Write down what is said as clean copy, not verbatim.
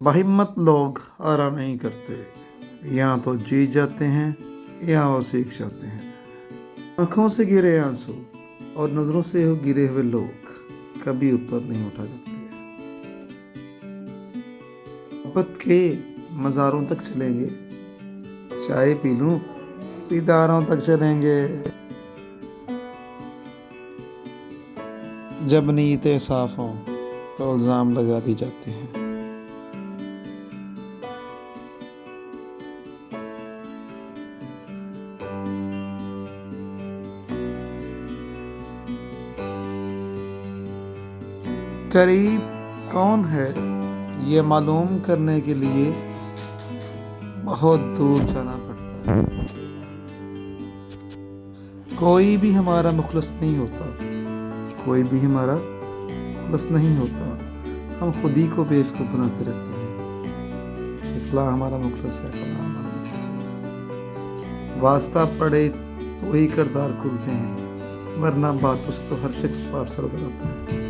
بہمت لوگ آرام نہیں کرتے، یا تو جیت جاتے ہیں یا وہ سیکھ جاتے ہیں۔ آنکھوں سے گرے آنسو اور نظروں سے گرے ہوئے لوگ کبھی اوپر نہیں اٹھا جاتے۔ محبت کے مزاروں تک چلیں گے، چائے پی لوں ستاروں تک چلیں گے۔ جب نیتیں صاف ہوں تو الزام لگا دی جاتے ہیں۔ قریب کون ہے یہ معلوم کرنے کے لیے بہت دور جانا پڑتا ہے۔ کوئی بھی ہمارا مخلص نہیں ہوتا، کوئی بھی ہمارا مخلص نہیں ہوتا، ہم خود ہی کو بیوقوف بناتے رہتے ہیں۔ فلاں ہمارا مخلص ہے، فلاں ہمارا مخلص ہے۔ واسطہ پڑے تو ہی کردار کھلتے ہیں، ورنہ باتوں سے تو ہر شخص پار سر ہو جاتا ہے۔